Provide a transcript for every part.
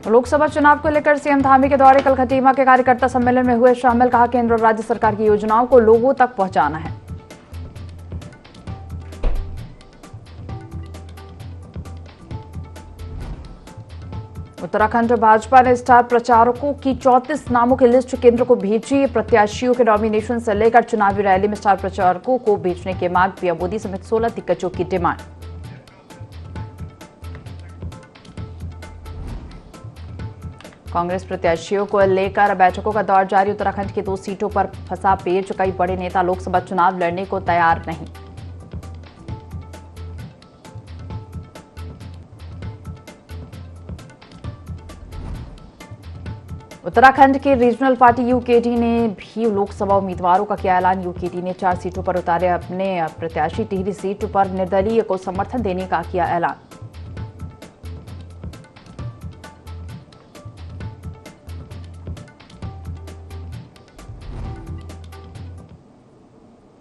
लोकसभा चुनाव को लेकर सीएम धामी के दौरे कल खटीमा के कार्यकर्ता सम्मेलन में हुए शामिल। कहा केंद्र और राज्य सरकार की योजनाओं को लोगों तक पहुंचाना है। उत्तराखंड भाजपा ने स्टार प्रचारकों की 34 नामों की लिस्ट केंद्र को भेजी। प्रत्याशियों के नॉमिनेशन से लेकर चुनावी रैली में स्टार प्रचारकों को भेजने के मांग पीएम मोदी समेत 16 दिग्गजों की डिमांड। कांग्रेस प्रत्याशियों को लेकर बैठकों का दौर जारी। उत्तराखंड की 2 सीटों पर फंसा पेच। कई बड़े नेता लोकसभा चुनाव लड़ने को तैयार नहीं। उत्तराखंड के रीजनल पार्टी यूकेडी ने भी लोकसभा उम्मीदवारों का किया ऐलान। यूकेडी ने 4 सीटों पर उतारे अपने प्रत्याशी। टिहरी सीट पर निर्दलीय को समर्थन देने का किया ऐलान।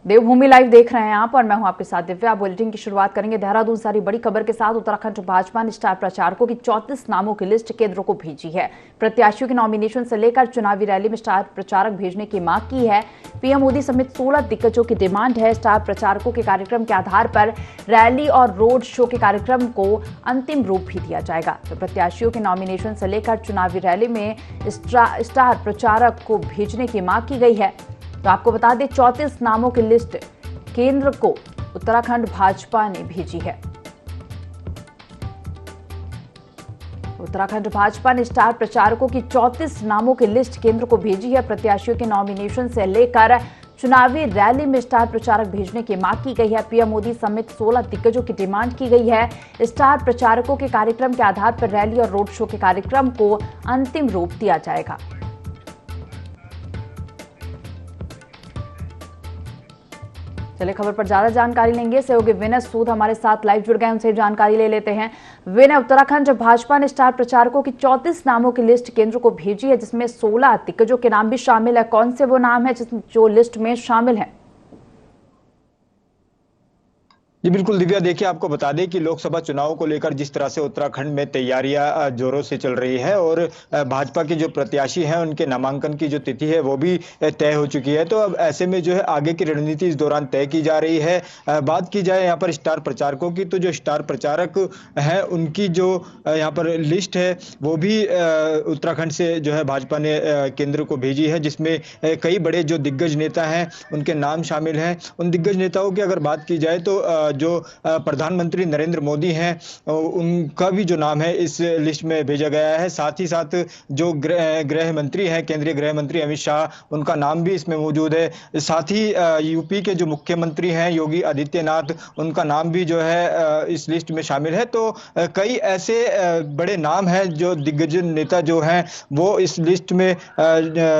देवभूमि लाइव देख रहे हैं आप और मैं हूं आपके साथ दिव्या। बुलेटिन की शुरुआत करेंगे देहरादून से सारी बड़ी खबर के साथ। उत्तराखंड भाजपा ने स्टार प्रचारकों की 34 नामों की लिस्ट केंद्र को भेजी है। प्रत्याशियों के नॉमिनेशन से लेकर चुनावी रैली में स्टार प्रचारक भेजने की मांग की है। पीएम मोदी समेत 16 दिग्गजों की डिमांड है। स्टार प्रचारकों के कार्यक्रम के आधार पर रैली और रोड शो के कार्यक्रम को अंतिम रूप भी दिया जाएगा। तो प्रत्याशियों के नॉमिनेशन से लेकर चुनावी रैली में स्टार प्रचारक को भेजने की मांग की गई है। तो आपको बता दें 34 नामों की लिस्ट केंद्र को उत्तराखंड भाजपा ने भेजी है। उत्तराखंड भाजपा ने स्टार प्रचारकों की 34 नामों की लिस्ट केंद्र को भेजी है। प्रत्याशियों के नॉमिनेशन से लेकर चुनावी रैली में स्टार प्रचारक भेजने की मांग की गई है। पीएम मोदी समेत 16 दिग्गजों की डिमांड की गई है। स्टार प्रचारकों के कार्यक्रम के आधार पर रैली और रोड शो के कार्यक्रम को अंतिम रूप दिया जाएगा। चलिए खबर पर ज्यादा जानकारी लेंगे। सहयोगी विनय सूद हमारे साथ लाइव जुड़ गए, उनसे जानकारी ले लेते हैं। विनय, उत्तराखंड भाजपा ने स्टार प्रचारकों की 34 नामों की लिस्ट केंद्र को भेजी है, जिसमें 16 दिग्गजों के नाम भी शामिल है। कौन से वो नाम है जो लिस्ट में शामिल है? जी बिल्कुल दिव्या, देखिए आपको बता दें कि लोकसभा चुनाव को लेकर जिस तरह से उत्तराखंड में तैयारियां जोरों से चल रही है और भाजपा के जो प्रत्याशी हैं उनके नामांकन की जो तिथि है वो भी तय हो चुकी है। तो अब ऐसे में जो है आगे की रणनीति इस दौरान तय की जा रही है। बात की जाए यहाँ पर स्टार प्रचारकों की, तो जो स्टार प्रचारक हैं उनकी जो यहाँ पर लिस्ट है वो भी उत्तराखंड से जो है भाजपा ने केंद्र को भेजी है, जिसमें कई बड़े जो दिग्गज नेता हैं उनके नाम शामिल हैं। उन दिग्गज नेताओं की अगर बात की जाए तो जो प्रधानमंत्री नरेंद्र मोदी हैं उनका भी जो नाम है इस लिस्ट में भेजा गया है। साथ ही साथ जो गृह मंत्री हैं, केंद्रीय गृह मंत्री अमित शाह, उनका नाम भी इसमें मौजूद है। साथ ही यूपी के जो मुख्यमंत्री हैं योगी आदित्यनाथ, उनका नाम भी जो है इस लिस्ट में शामिल है। तो कई ऐसे बड़े नाम हैं जो दिग्गज नेता जो हैं वो इस लिस्ट में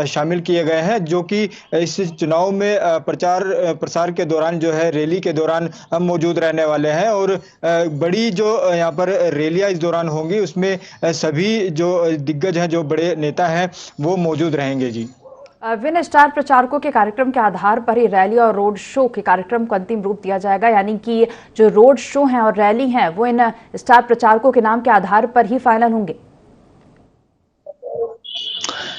शामिल किए गए हैं, जो कि इस चुनाव में प्रचार प्रसार के दौरान जो है रैली के दौरान मौजूद रहने वाले हैं। और बड़ी जो यहाँ पर रैलियां इस दौरान होंगी उसमें सभी जो दिग्गज हैं, जो बड़े नेता हैं, वो मौजूद रहेंगे। जी विन, स्टार प्रचारकों के कार्यक्रम के आधार पर ही रैली और रोड शो के कार्यक्रम को अंतिम रूप दिया जाएगा, यानी कि जो रोड शो हैं और रैली हैं वो इन स्टार प्रचारकों के नाम के आधार पर ही फाइनल होंगे।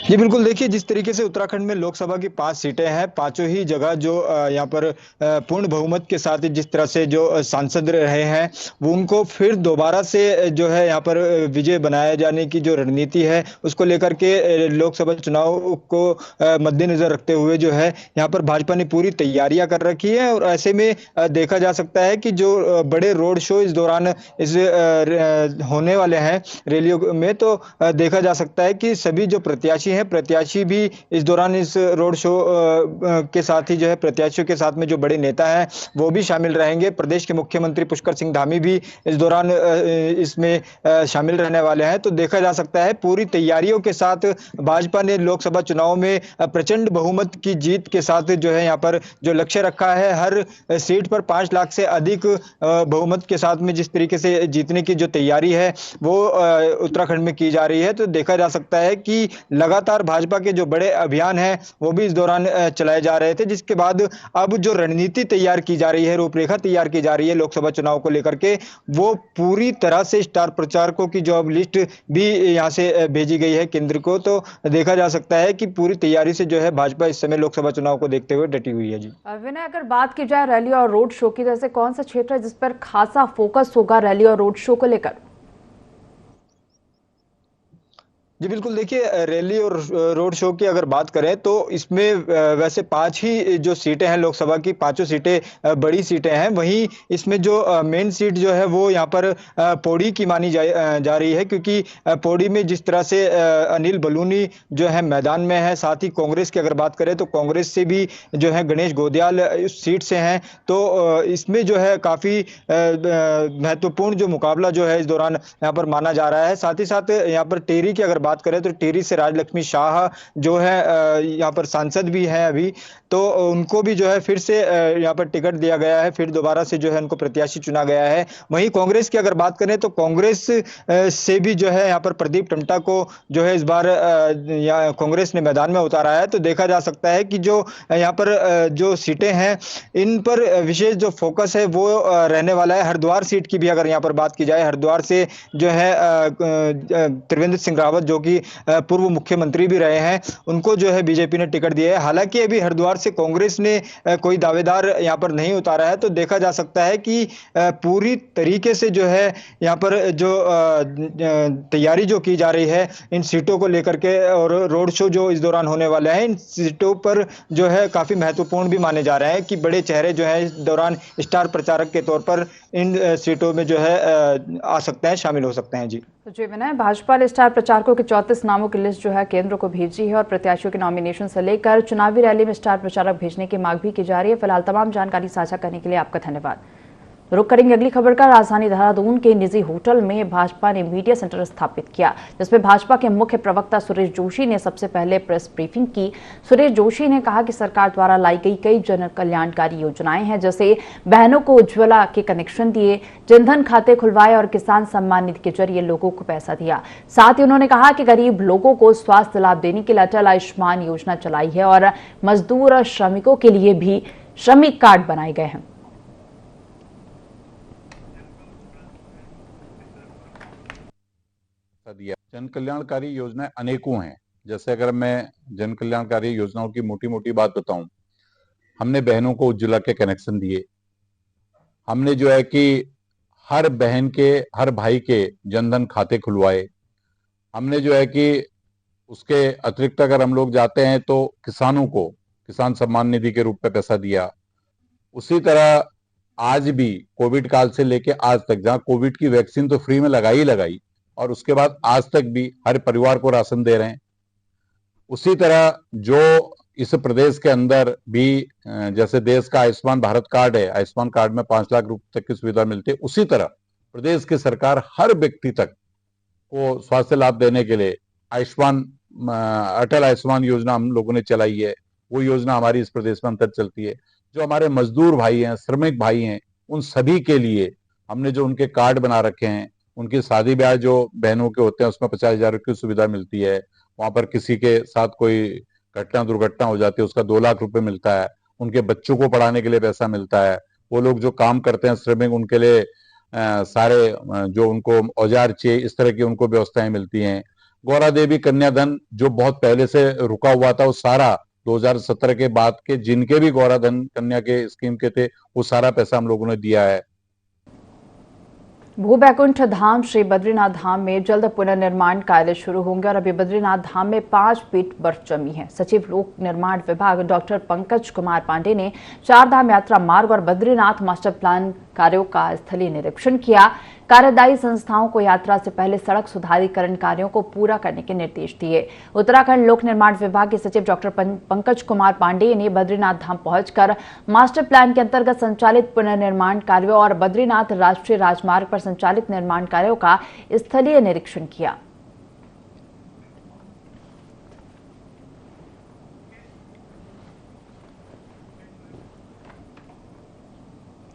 जी बिल्कुल, देखिए जिस तरीके से उत्तराखंड में लोकसभा की 5 सीटें हैं, पांचों ही जगह जो यहाँ पर पूर्ण बहुमत के साथ जिस तरह से जो सांसद रहे हैं वो उनको फिर दोबारा से जो है यहाँ पर विजय बनाए जाने की जो रणनीति है उसको लेकर के लोकसभा चुनाव को मद्देनजर रखते हुए जो है यहाँ पर भाजपा ने पूरी तैयारियां कर रखी है। और ऐसे में देखा जा सकता है कि जो बड़े रोड शो इस दौरान होने वाले हैं रैलियों में, तो देखा जा सकता है कि सभी जो प्रत्याशी भी इस दौरान इस रोड शो के साथ ही जो है प्रत्याशियों के साथ में जो बड़े नेता हैं वो भी शामिल रहेंगे। प्रदेश के मुख्यमंत्री पुष्कर सिंह धामी भी इस दौरान इसमें शामिल रहने वाले हैं। तो देखा जा सकता है पूरी तैयारियों के साथ भाजपा ने लोकसभा चुनाव में प्रचंड बहुमत की जीत के साथ जो है यहाँ पर जो लक्ष्य रखा है, हर सीट पर 5 लाख से अधिक बहुमत के साथ में जिस तरीके से जीतने की जो तैयारी है वो उत्तराखंड में की जा रही है। तो देखा जा सकता है कि लगातार लगातार भाजपा के जो बड़े अभियान हैं वो भी इस दौरान चलाए जा रहे थे, जिसके बाद अब जो रणनीति तैयार की जा रही है, रूपरेखा तैयार की जा रही है लोकसभा चुनाव को लेकर के, वो पूरी तरह से स्टार प्रचारकों की जो अब लिस्ट भी यहाँ से भेजी गई है केंद्र को। तो देखा जा सकता है कि पूरी तैयारी से जो है भाजपा इस समय लोकसभा चुनाव को देखते हुए डटी हुई है। जी विनय, अगर बात की जाए रैली और रोड शो की, जैसे कौन सा क्षेत्र है जिस पर खासा फोकस होगा रैली और रोड शो को लेकर? जी बिल्कुल, देखिए रैली और रोड शो की अगर बात करें तो इसमें वैसे 5 ही जो सीटें हैं लोकसभा की, पांचों सीटें बड़ी सीटें हैं। वहीं इसमें जो मेन सीट जो है वो यहाँ पर पौड़ी की मानी जा रही है, क्योंकि पौड़ी में जिस तरह से अनिल बलूनी जो है मैदान में है, साथ ही कांग्रेस की अगर बात करें तो कांग्रेस से भी जो है गणेश गोदियाल इस सीट से हैं। तो इसमें जो है काफी महत्वपूर्ण जो मुकाबला जो है इस दौरान यहाँ पर माना जा रहा है। साथ ही साथ यहाँ पर टेरी की अगर बात करें तो टेरी से राजलक्ष्मी शाह जो है यहाँ पर सांसद भी हैं अभी, तो उनको भी जो है फिर से यहाँ पर टिकट दिया गया है, फिर दोबारा से जो है उनको प्रत्याशी चुना गया है। वहीं कांग्रेस की अगर बात करें तो कांग्रेस से भी जो है यहाँ पर प्रदीप टम्टा को जो है इस बार कांग्रेस ने मैदान में उतारा है। तो देखा जा सकता है कि जो यहाँ पर जो सीटें हैं इन पर विशेष जो फोकस है वो रहने वाला है। हरिद्वार सीट की भी अगर यहाँ पर बात की जाए, हरिद्वार से जो है त्रिवेंद्र सिंह रावत जो कि पूर्व मुख्यमंत्री भी रहे हैं, उनको जो है बीजेपी ने टिकट दिया है। हालांकि अभी हरिद्वार से कांग्रेस ने कोई दावेदार यहाँ पर नहीं उतारा है। तो देखा जा सकता है कि पूरी तरीके से जो है यहाँ पर जो तैयारी जो की जा रही है इन सीटों को लेकर के, और रोड शो जो इस दौरान होने वाले हैं इन सीटों पर जो है काफी महत्वपूर्ण भी माने जा रहे हैं कि बड़े चेहरे जो है इस दौरान स्टार प्रचारक के तौर पर इन सीटों में जो है आ सकते हैं, शामिल हो सकते हैं। जी जी विनय, भाजपा ने स्टार प्रचारकों के 34 नामों की लिस्ट जो है केंद्र को भेजी है और प्रत्याशियों के नॉमिनेशन से लेकर चुनावी रैली में स्टार प्रचारक भेजने की मांग भी की जा रही है। फिलहाल तमाम जानकारी साझा करने के लिए आपका धन्यवाद। रुक करेंगे अगली खबर का। राजधानी देहरादून के निजी होटल में भाजपा ने मीडिया सेंटर स्थापित किया, जिसमें भाजपा के मुख्य प्रवक्ता सुरेश जोशी ने सबसे पहले प्रेस ब्रीफिंग की। सुरेश जोशी ने कहा कि सरकार द्वारा लाई गई कई जन कल्याणकारी योजनाएं हैं, जैसे बहनों को उज्ज्वला के कनेक्शन दिए, जनधन खाते खुलवाए और किसान सम्मान निधि के जरिए लोगों को पैसा दिया। साथ ही उन्होंने कहा कि गरीब लोगों को स्वास्थ्य लाभ देने के लिए अटल आयुष्मान योजना चलाई है और मजदूर और श्रमिकों के लिए भी श्रमिक कार्ड बनाए गए हैं। दिया जन कल्याणकारी योजनाएं अनेकों हैं। जैसे अगर मैं जन कल्याणकारी योजनाओं की मोटी मोटी बात बताऊं, हमने बहनों को उज्ज्वला के कनेक्शन दिए, हमने जो है कि हर बहन के हर भाई के जनधन खाते खुलवाए, हमने जो है कि उसके अतिरिक्त अगर हम लोग जाते हैं तो किसानों को किसान सम्मान निधि के रूप में पैसा दिया। उसी तरह आज भी कोविड काल से लेके आज तक, जहां कोविड की वैक्सीन तो फ्री में लगाई और उसके बाद आज तक भी हर परिवार को राशन दे रहे हैं। उसी तरह जो इस प्रदेश के अंदर भी जैसे देश का आयुष्मान भारत कार्ड है, आयुष्मान कार्ड में 5 लाख रुपए तक की सुविधा मिलती है, उसी तरह प्रदेश की सरकार हर व्यक्ति तक को स्वास्थ्य लाभ देने के लिए अटल आयुष्मान योजना हम लोगों ने चलाई है। वो योजना हमारी इस प्रदेश में अंतर चलती है। जो हमारे मजदूर भाई हैं, श्रमिक भाई हैं, उन सभी के लिए हमने जो उनके कार्ड बना रखे हैं, उनकी शादी ब्याह जो बहनों के होते हैं उसमें 50,000 की सुविधा मिलती है। वहां पर किसी के साथ कोई घटना दुर्घटना हो जाती है उसका 2 लाख रुपए मिलता है। उनके बच्चों को पढ़ाने के लिए पैसा मिलता है। वो लोग जो काम करते हैं श्रमिक, उनके लिए सारे जो उनको औजार चाहिए इस तरह की उनको व्यवस्थाएं मिलती हैं। गौरा देवी कन्याधन जो बहुत पहले से रुका हुआ था, वो सारा 2017 के बाद के जिनके भी गौरा धन कन्या के स्कीम के थे वो सारा पैसा हम लोगों ने दिया है। भूवैकुंठ धाम श्री बद्रीनाथ धाम में जल्द पुनर्निर्माण कार्य शुरू होंगे और अभी बद्रीनाथ धाम में 5 फीट बर्फ जमी है। सचिव लोक निर्माण विभाग डॉक्टर पंकज कुमार पांडे ने चारधाम यात्रा मार्ग और बद्रीनाथ मास्टर प्लान कार्यों का स्थलीय निरीक्षण किया। कार्यदायी संस्थाओं को यात्रा से पहले सड़क सुधारीकरण कार्यों को पूरा करने के निर्देश दिए। उत्तराखंड लोक निर्माण विभाग के सचिव डॉक्टर पंकज कुमार पांडे ने बद्रीनाथ धाम पहुंचकर मास्टर प्लान के अंतर्गत संचालित पुनर्निर्माण कार्यों और बद्रीनाथ राष्ट्रीय राजमार्ग पर संचालित निर्माण कार्यों का स्थलीय निरीक्षण किया।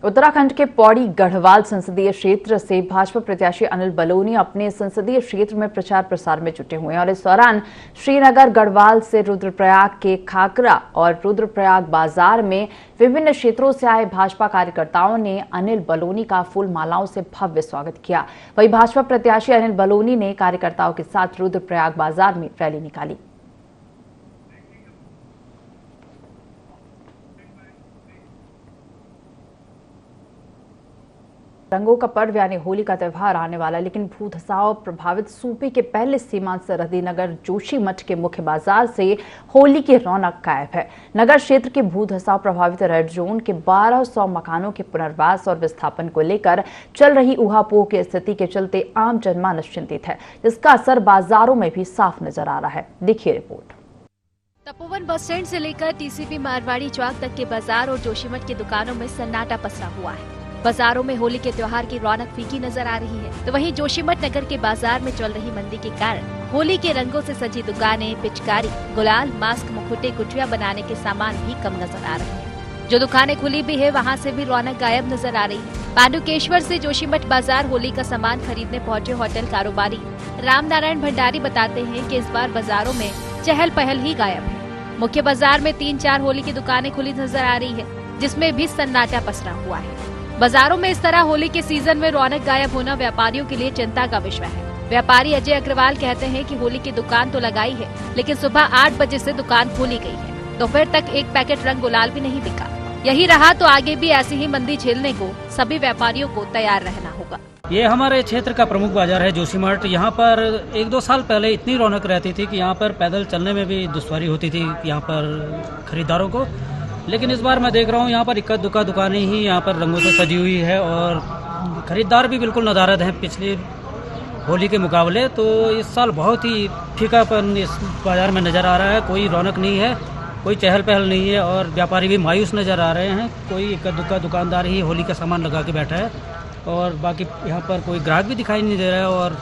उत्तराखंड के पौड़ी गढ़वाल संसदीय क्षेत्र से भाजपा प्रत्याशी अनिल बलूनी अपने संसदीय क्षेत्र में प्रचार प्रसार में जुटे हुए हैं और इस दौरान श्रीनगर गढ़वाल से रुद्रप्रयाग के खाकरा और रुद्रप्रयाग बाजार में विभिन्न क्षेत्रों से आए भाजपा कार्यकर्ताओं ने अनिल बलूनी का फूल मालाओं से भव्य स्वागत किया। वहीं भाजपा प्रत्याशी अनिल बलूनी ने कार्यकर्ताओं के साथ रुद्रप्रयाग बाजार में रैली निकाली। रंगों का पर्व यानी होली का त्यौहार आने वाला, लेकिन भूधसाव प्रभावित सूपी के पहले सीमांत सरहदी नगर जोशीमठ के मुख्य बाजार से होली की रौनक गायब है। नगर क्षेत्र के भूधसाव प्रभावित रेड जोन के 1200 मकानों के पुनर्वास और विस्थापन को लेकर चल रही ऊहापोह की स्थिति के चलते आम जनमानस चिंतित है, जिसका असर बाजारों में भी साफ नजर आ रहा है। देखिए रिपोर्ट। तपोवन बस स्टैंड से लेकर टीसीपी मारवाड़ी चौक तक के बाजार और जोशीमठ की दुकानों में सन्नाटा पसरा हुआ है। बाजारों में होली के त्योहार की रौनक फीकी नजर आ रही है, तो वहीं जोशीमठ नगर के बाजार में चल रही मंदी के कारण होली के रंगों से सजी दुकानें, पिचकारी, गुलाल, मास्क, मुखौटे, गुठिया बनाने के सामान भी कम नजर आ रहे हैं। जो दुकानें खुली भी है वहां से भी रौनक गायब नजर आ रही है। पांडुकेश्वर से जोशीमठ बाजार होली का सामान खरीदने पहुंचे होटल कारोबारी राम नारायण भंडारी बताते हैं कि इस बार बाजारों में चहल पहल ही गायब है। मुख्य बाजार में 3-4 होली की दुकानें खुली नजर आ रही है, जिसमें भी सन्नाटा पसरा हुआ है। बाजारों में इस तरह होली के सीजन में रौनक गायब होना व्यापारियों के लिए चिंता का विषय है। व्यापारी अजय अग्रवाल कहते हैं कि होली की दुकान तो लगाई है, लेकिन सुबह 8 बजे से दुकान खोली गई है। दोपहर तक एक पैकेट रंग गुलाल भी नहीं बिका। यही रहा तो आगे भी ऐसी ही मंदी झेलने को सभी व्यापारियों को तैयार रहना होगा। ये हमारे क्षेत्र का प्रमुख बाजार है जोशीमठ। यहाँ पर 1-2 साल पहले इतनी रौनक रहती थी कि यहाँ पर पैदल चलने में भी दुश्वारी होती थी यहाँ पर खरीदारों को, लेकिन इस बार मैं देख रहा हूँ यहाँ पर इक्का दुक्का दुकानें ही यहाँ पर रंगों से सजी हुई है और खरीदार भी बिल्कुल नदारद हैं पिछली होली के मुकाबले। तो इस साल बहुत ही फीकापन इस बाजार में नज़र आ रहा है। कोई रौनक नहीं है, कोई चहल पहल नहीं है और व्यापारी भी मायूस नज़र आ रहे हैं। कोई इक्का दुक्का दुकानदार ही होली का सामान लगा के बैठा है और बाकी यहाँ पर कोई ग्राहक भी दिखाई नहीं दे रहा है और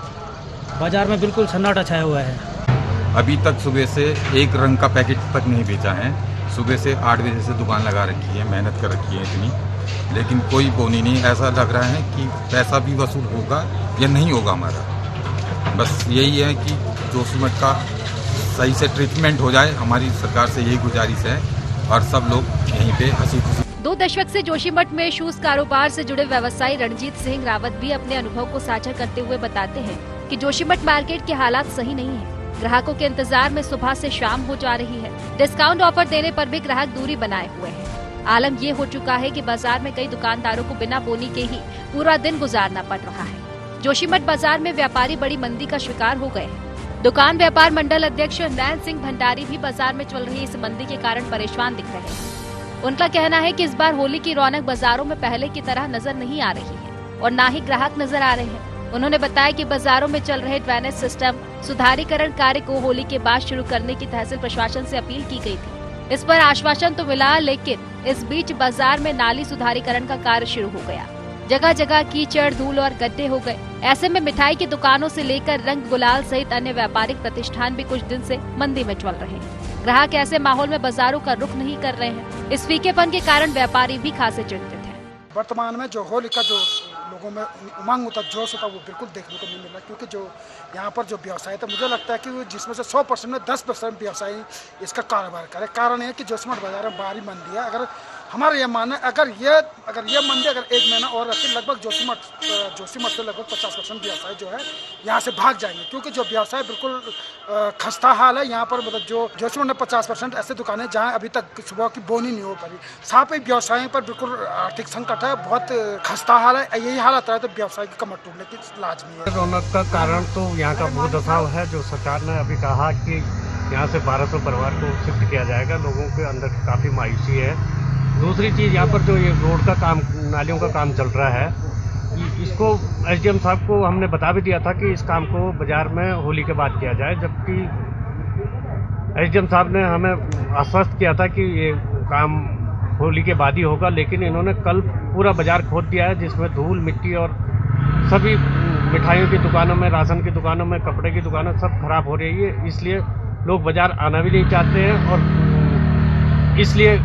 बाजार में बिल्कुल सन्नाटा छाया हुआ है। अभी तक सुबह से एक रंग का पैकेट तक नहीं बेचा है। सुबह से 8 बजे से दुकान लगा रखी है, मेहनत कर रखी है इतनी, लेकिन कोई बोनी नहीं। ऐसा लग रहा है कि पैसा भी वसूल होगा या नहीं होगा हमारा। बस यही है कि जोशीमठ का सही से ट्रीटमेंट हो जाए, हमारी सरकार से यही गुजारिश है और सब लोग यहीं पे हंसी खुशी। 2 दशक से जोशीमठ में शूज कारोबार से जुड़े व्यवसायी रणजीत सिंह रावत भी अपने अनुभव को साझा करते हुए बताते हैं कि जोशीमठ मार्केट के हालात सही नहीं है। ग्राहकों के इंतजार में सुबह से शाम हो जा रही है। डिस्काउंट ऑफर देने पर भी ग्राहक दूरी बनाए हुए हैं। आलम ये हो चुका है कि बाजार में कई दुकानदारों को बिना बोनी के ही पूरा दिन गुजारना पड़ रहा है। जोशीमठ बाजार में व्यापारी बड़ी मंदी का शिकार हो गए हैं। दुकान व्यापार मंडल अध्यक्ष नैन सिंह भंडारी भी बाजार में चल रही इस मंदी के कारण परेशान दिख रहे हैं। उनका कहना है कि इस बार होली की रौनक बाजारों में पहले की तरह नजर नहीं आ रही है और न ही ग्राहक नजर आ रहे हैं। उन्होंने बताया कि बाजारों में चल रहे ड्रेनेज सिस्टम सुधारीकरण कार्य को होली के बाद शुरू करने की तहसील प्रशासन से अपील की गई थी। इस पर आश्वासन तो मिला, लेकिन इस बीच बाजार में नाली सुधारीकरण का कार्य शुरू हो गया। जगह जगह कीचड़, धूल और गड्ढे हो गए। ऐसे में मिठाई की दुकानों से लेकर रंग गुलाल सहित अन्य व्यापारिक प्रतिष्ठान भी कुछ दिन से मंदी में चल रहे हैं। ग्राहक ऐसे माहौल में बाजारों का रुख नहीं कर रहे हैं। इस फीकेपन के कारण व्यापारी भी खासे चिंतित हैं। वर्तमान में जो होली का जो लोगों में उमंग होता, जोश होता, वो बिल्कुल देखने को नहीं मिल रहा, क्योंकि जो यहाँ पर जो व्यवसाय था, मुझे लगता है कि जिसमें से 100% में 10% व्यवसायी इसका कारोबार करे। कारण है कि जोशीमठ बाजार में भारी मंदी है। अगर हमारा ये मानना है, अगर ये मंदी अगर 1 महीना और रहती, लगभग जोशीमठ से लगभग 50% व्यवसाय जो है यहाँ से भाग जाएंगे, क्योंकि जो व्यवसाय बिल्कुल खस्ता हाल है यहाँ पर। मतलब जो जोशीमठ में 50% ऐसे दुकानें जहाँ अभी तक सुबह की बोनी नहीं हो पाई। साथ ही व्यवसायों पर बिल्कुल आर्थिक संकट है, बहुत खस्ता हाल है। यही हालत है तो व्यवसाय की कमर टूटने की लाजमी है। रौनक का कारण तो यहाँ का भूधसाव है। जो सरकार ने अभी कहा कि यहाँ से 1200 परिवार को शिफ्ट किया जाएगा, लोगों के अंदर काफ़ी मायूसी है। दूसरी चीज़, यहाँ पर जो ये रोड का काम, नालियों का काम चल रहा है, इसको एसडीएम साहब को हमने बता भी दिया था कि इस काम को बाजार में होली के बाद किया जाए, जबकि एसडीएम साहब ने हमें आश्वस्त किया था कि ये काम होली के बाद ही होगा। लेकिन इन्होंने कल पूरा बाजार खोद दिया है, जिसमें धूल, मिट्टी और सभी मिठाइयों की दुकानों में, राशन की दुकानों में, कपड़े की दुकानों सब खराब हो रही है। इसलिए लोग बाजार आना भी नहीं चाहते हैं और इसलिए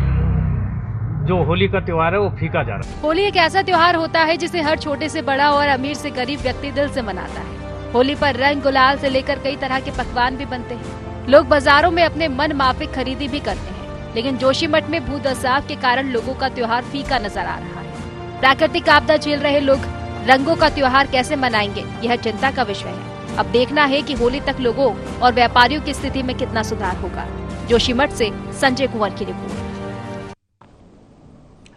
जो होली का त्योहार है वो फीका जा रहा है। होली एक ऐसा त्योहार होता है जिसे हर छोटे से बड़ा और अमीर से गरीब व्यक्ति दिल से मनाता है। होली पर रंग गुलाल से लेकर कई तरह के पकवान भी बनते हैं। लोग बाजारों में अपने मन माफिक खरीदी भी करते हैं, लेकिन जोशीमठ में भूदसाव के कारण लोगों का त्योहार फीका नजर आ रहा है। प्राकृतिक आपदा झेल रहे लोग रंगों का त्योहार कैसे मनाएंगे, यह चिंता का विषय है। अब देखना है कि होली तक लोगों और व्यापारियों की स्थिति में कितना सुधार होगा। जोशीमठ से संजय कुंवर की रिपोर्ट।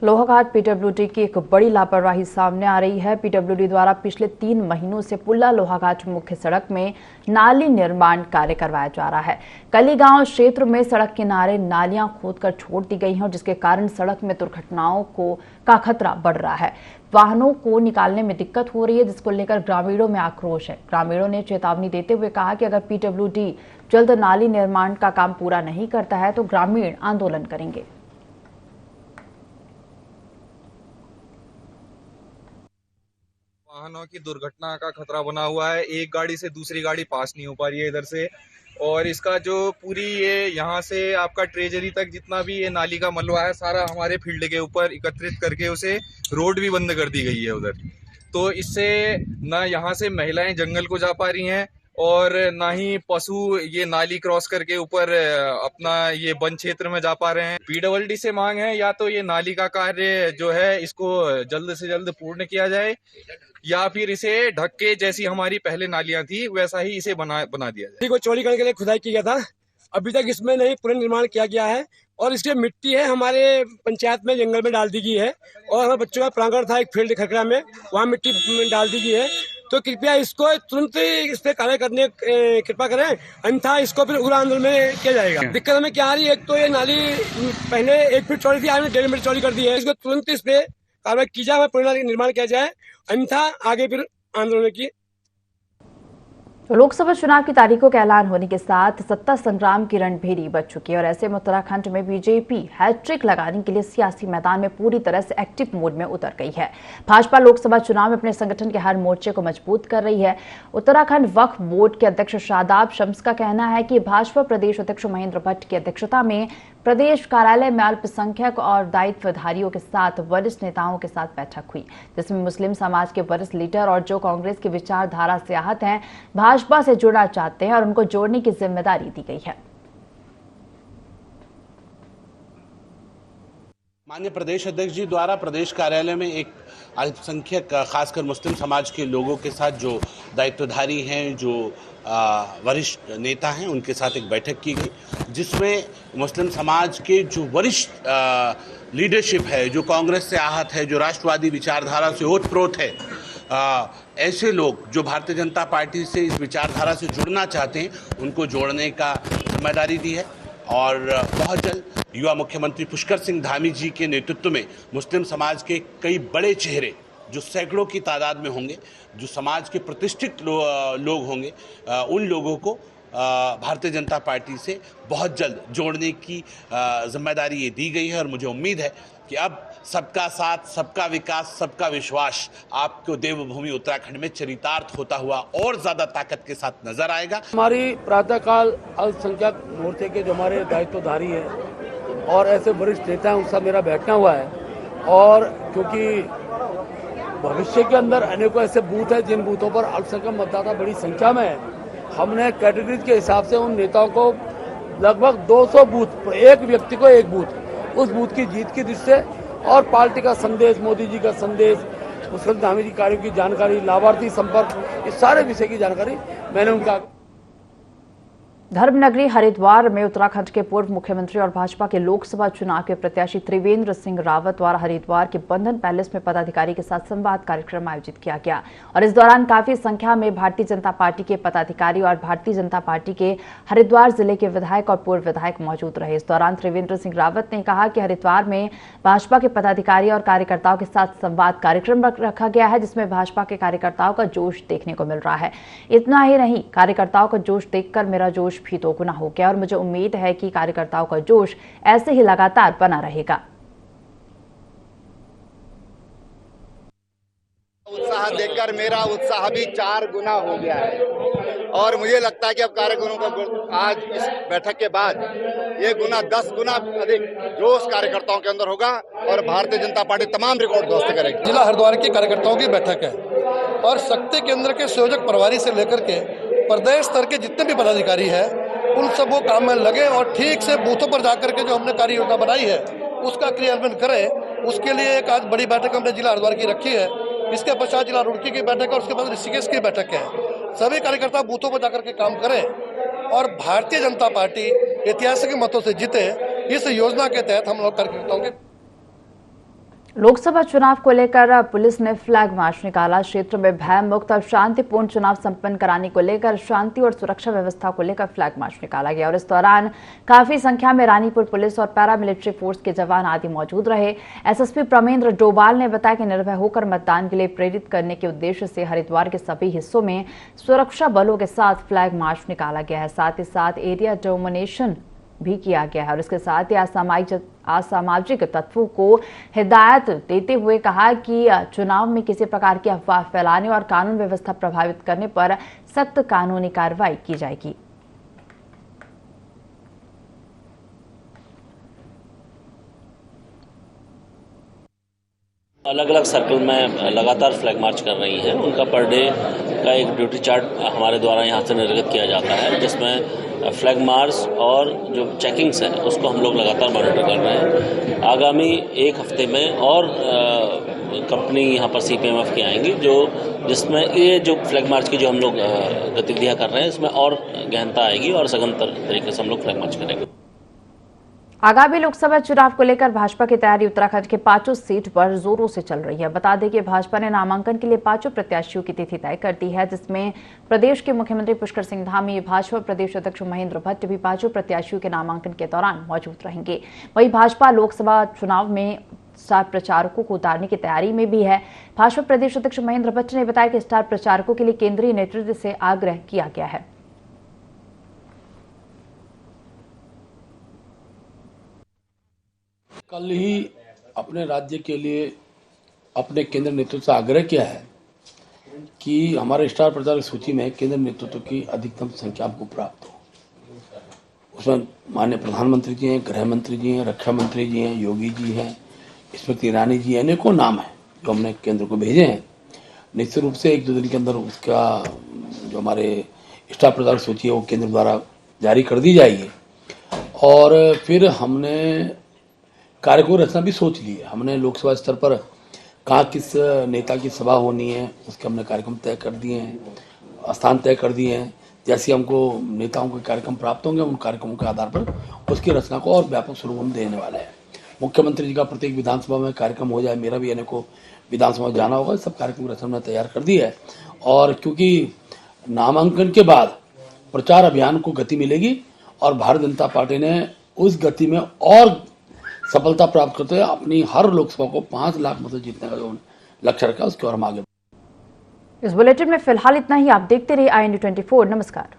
लोहाघाट पीडब्ल्यूडी की एक बड़ी लापरवाही सामने आ रही है। पीडब्ल्यूडी द्वारा पिछले 3 महीनों से पुल्ला लोहाघाट मुख्य सड़क में नाली निर्माण कार्य करवाया जा रहा है। कली गांव क्षेत्र में सड़क किनारे नालियां खोदकर छोड़ दी गई हैं, जिसके कारण सड़क में दुर्घटनाओं का खतरा बढ़ रहा है। वाहनों को निकालने में दिक्कत हो रही है, जिसको लेकर ग्रामीणों में आक्रोश है। ग्रामीणों ने चेतावनी देते हुए कहा कि अगर पीडब्ल्यूडी जल्द नाली निर्माण का काम पूरा नहीं करता है तो ग्रामीण आंदोलन करेंगे। वाहनों की दुर्घटना का खतरा बना हुआ है। एक गाड़ी से दूसरी गाड़ी पास नहीं हो पा रही है इधर से, और इसका जो पूरी ये यहाँ से आपका ट्रेजरी तक जितना भी ये नाली का मलबा है सारा हमारे फील्ड के ऊपर एकत्रित करके उसे रोड भी बंद कर दी गई है उधर। तो इससे ना यहाँ से महिलाएं जंगल को जा पा रही हैं और ना ही पशु ये नाली क्रॉस करके ऊपर अपना ये वन क्षेत्र में जा पा रहे हैं। पीडब्ल्यूडी से मांग है या तो ये नाली का कार्य जो है इसको जल्द से जल्द पूर्ण किया जाए, या फिर इसे ढक के जैसी हमारी पहले नालियां थी वैसा ही इसे बना दिया जाए। को चौड़ी करने के लिए खुदाई किया था, अभी तक इसमें नहीं पुनर्निर्माण किया गया है। और इसकी मिट्टी है हमारे पंचायत में जंगल में डाल दी गई है, और हमारे बच्चों का प्रांगण था एक फील्ड खखरा में, वहाँ मिट्टी डाल दी गई है। तो कृपया इसको तुरंत इस पे कार्य करने कृपा करें, अन्यथा इसको फिर उग्र आंदोलन में किया जाएगा। दिक्कत हमें क्या आ रही है, एक तो ये नाली पहले 1 फीट चौड़ी थी, आज 1.5 मीटर चौड़ी कर दी है। इसको तुरंत इस पे कार्रवाई की जाए, पुनर्निर्माण किया जाए, अन्यथा आगे फिर आंदोलन की। लोकसभा चुनाव की तारीखों के ऐलान होने के साथ सत्ता संग्राम की रणभेरी बज चुकी है, और ऐसे में उत्तराखंड में बीजेपी हैट्रिक लगाने के लिए सियासी मैदान में पूरी तरह से एक्टिव मोड में उतर गई है। भाजपा लोकसभा चुनाव में अपने संगठन के हर मोर्चे को मजबूत कर रही है। उत्तराखंड वक्फ बोर्ड के अध्यक्ष शादाब शम्स का कहना है कि भाजपा प्रदेश अध्यक्ष महेंद्र भट्ट की अध्यक्षता में प्रदेश कार्यालय में अल्पसंख्यक और दायित्वधारियों के साथ वरिष्ठ नेताओं के साथ बैठक हुई, जिसमें मुस्लिम समाज के वरिष्ठ लीडर और जो कांग्रेस की विचारधारा से आहत हैं, भाजपा से जुड़ना चाहते हैं और उनको जोड़ने की जिम्मेदारी दी गई है। माननीय प्रदेश अध्यक्ष जी द्वारा प्रदेश कार्यालय में एक अल्पसंख्यक खासकर मुस्लिम समाज के लोगों के साथ जो दायित्वधारी हैं, जो वरिष्ठ नेता हैं, उनके साथ एक बैठक की गई, जिसमें मुस्लिम समाज के जो वरिष्ठ लीडरशिप है, जो कांग्रेस से आहत है, जो राष्ट्रवादी विचारधारा से ओतप्रोत है, ऐसे लोग जो भारतीय जनता पार्टी से इस विचारधारा से जुड़ना चाहते हैं, उनको जोड़ने का जिम्मेदारी दी है। और बहुत जल्द युवा मुख्यमंत्री पुष्कर सिंह धामी जी के नेतृत्व में मुस्लिम समाज के कई बड़े चेहरे जो सैकड़ों की तादाद में होंगे, जो समाज के प्रतिष्ठित लोग होंगे, उन लोगों को भारतीय जनता पार्टी से बहुत जल्द जोड़ने की जिम्मेदारी ये दी गई है। और मुझे उम्मीद है कि अब सबका साथ, सबका विकास, सबका विश्वास आपको देवभूमि उत्तराखंड में चरितार्थ होता हुआ और ज्यादा ताकत के साथ नजर आएगा। हमारी प्रातःकाल अल्पसंख्यक मोर्चे के जो हमारे दायित्वधारी हैं और ऐसे वरिष्ठ नेता हैं, उनसे मेरा बैठना हुआ है। और क्योंकि भविष्य के अंदर अनेकों ऐसे बूथ हैं जिन बूथों पर अल्पसंख्यक मतदाता बड़ी संख्या में है, हमने कैटेगरीज के हिसाब से उन नेताओं को लगभग 200 बूथ, एक व्यक्ति को एक बूथ, उस बूथ की जीत की दृष्टि से और पार्टी का संदेश, मोदी जी का संदेश, पुष्कर धामी जी कार्यों की जानकारी, लाभार्थी संपर्क, इस सारे विषय की जानकारी मैंने उनका। धर्मनगरी हरिद्वार में उत्तराखंड के पूर्व मुख्यमंत्री और भाजपा के लोकसभा चुनाव के प्रत्याशी त्रिवेंद्र सिंह रावत द्वारा हरिद्वार के बंधन पैलेस में पदाधिकारी के साथ संवाद कार्यक्रम आयोजित किया गया, और इस दौरान काफी संख्या में भारतीय जनता पार्टी के पदाधिकारी और भारतीय जनता पार्टी के हरिद्वार जिले के विधायक और पूर्व विधायक मौजूद रहे। इस दौरान त्रिवेंद्र सिंह रावत ने कहा कि हरिद्वार में भाजपा के पदाधिकारी और कार्यकर्ताओं के साथ संवाद कार्यक्रम रखा गया है, जिसमें भाजपा के कार्यकर्ताओं का जोश देखने को मिल रहा है। इतना ही नहीं, कार्यकर्ताओं का जोश देखकर मेरा जोश भी दोगुना हो गया, और मुझे उम्मीद है कि कार्यकर्ताओं का जोश ऐसे ही लगातार बना रहेगा। उत्साह देखकर मेरा उत्साह भी 4 गुना हो गया है और मुझे लगता है कि अब कार्यकर्ताओं का आज इस बैठक के बाद ये गुना 10 गुना अधिक जोश कार्यकर्ताओं के अंदर होगा और भारतीय जनता पार्टी तमाम रिकॉर्ड ध्वस्त करेगी। जिला हरिद्वार के कार्यकर्ताओं की बैठक है और शक्ति केंद्र के संयोजक प्रभारी से लेकर के प्रदेश स्तर के जितने भी पदाधिकारी है उन सब वो काम में लगे और ठीक से बूथों पर जाकर के जो हमने कार्य योजना बनाई है उसका क्रियान्वयन करें। उसके लिए एक आज बड़ी बैठक हमने जिला हरिद्वार की रखी है। इसके पश्चात जिला रुड़की की बैठक है और उसके बाद ऋषिकेश की बैठक है। सभी कार्यकर्ता बूथों पर जाकर के काम करें और भारतीय जनता पार्टी ऐतिहासिक मतों से जीते। इस योजना के तहत हम लोग कार्यकर्ताओं के लोकसभा चुनाव को लेकर पुलिस ने फ्लैग मार्च निकाला। क्षेत्र में भय मुक्त और शांतिपूर्ण चुनाव संपन्न कराने को लेकर शांति और सुरक्षा व्यवस्था को लेकर फ्लैग मार्च निकाला गया और इस दौरान काफी संख्या में रानीपुर पुलिस और पैरामिलिट्री फोर्स के जवान आदि मौजूद रहे। एसएसपी प्रमेंद्र डोभाल ने बताया कि निर्भय होकर मतदान के लिए प्रेरित करने के उद्देश्य से हरिद्वार के सभी हिस्सों में सुरक्षा बलों के साथ फ्लैग मार्च निकाला गया है। साथ ही साथ एरिया डोमिनेशन भी किया गया है और इसके साथ ही असामाजिक तत्वों को हिदायत देते हुए कहा कि चुनाव में किसी प्रकार की अफवाह फैलाने और कानून व्यवस्था प्रभावित करने पर सख्त कानूनी कार्रवाई की जाएगी। अलग अलग सर्कल में लगातार फ्लैग मार्च कर रही हैं। उनका पर डे का एक ड्यूटी चार्ट हमारे द्वारा यहाँ से निर्गत किया जाता है जिसमें फ्लैग मार्च और जो चेकिंग्स है उसको हम लोग लगातार मॉनिटर कर रहे हैं। आगामी एक हफ्ते में और कंपनी यहाँ पर सीपीएमएफ की आएंगी जिसमें ये जो फ्लैग मार्च की जो हम लोग गतिविधियाँ कर रहे हैं इसमें और गहनता आएगी और सघन तरीके से हम लोग फ्लैग मार्च करेंगे। आगामी लोकसभा चुनाव को लेकर भाजपा की तैयारी उत्तराखंड के 5 सीट पर जोरों से चल रही है। बता दें कि भाजपा ने नामांकन के लिए 5 प्रत्याशियों की तिथि तय कर दी है जिसमें प्रदेश के मुख्यमंत्री पुष्कर सिंह धामी, भाजपा प्रदेश अध्यक्ष महेंद्र भट्ट भी 5 प्रत्याशियों के नामांकन के दौरान मौजूद रहेंगे। वहीं भाजपा लोकसभा चुनाव में स्टार प्रचारकों को उतारने की तैयारी में भी है। भाजपा प्रदेश अध्यक्ष महेंद्र भट्ट ने बताया कि स्टार प्रचारकों के लिए केंद्रीय नेतृत्व से आग्रह किया गया है। कल ही अपने राज्य के लिए अपने केंद्र नेतृत्व से आग्रह किया है कि हमारे स्टार प्रचारक सूची में केंद्र नेतृत्व की अधिकतम संख्या हमको प्राप्त हो। उसमें माननीय प्रधानमंत्री जी हैं, गृह मंत्री जी हैं, रक्षा मंत्री जी हैं, योगी जी हैं, स्मृति ईरानी जी हैं, अनेकों नाम हैं जो हमने केंद्र को भेजे हैं। निश्चित रूप से 1-2 दिन के अंदर उसका जो हमारे स्टार प्रचारक सूची है वो केंद्र द्वारा जारी कर दी जाएगी और फिर हमने कार्यक्रम रचना भी सोच ली है। हमने लोकसभा स्तर पर कहाँ किस नेता की सभा होनी है उसके हमने कार्यक्रम तय कर दिए हैं, स्थान तय कर दिए हैं। जैसे हमको नेताओं के कार्यक्रम प्राप्त होंगे उन कार्यक्रमों के आधार पर उसकी रचना को और व्यापक स्वरूप हम देने वाले हैं। मुख्यमंत्री जी का प्रत्येक विधानसभा में कार्यक्रम हो जाए, मेरा भी अनेकों विधानसभा में जाना होगा, सब कार्यक्रम रचना में तैयार कर दी है। और क्योंकि नामांकन के बाद प्रचार अभियान को गति मिलेगी और भारतीय जनता पार्टी ने उस गति में और सफलता प्राप्त करते हुए अपनी हर लोकसभा को 5 लाख मतों जीतने का जो लक्ष्य रखा उसके और हम आगे। इस बुलेटिन में फिलहाल इतना ही। आप देखते रहिए IND24। नमस्कार।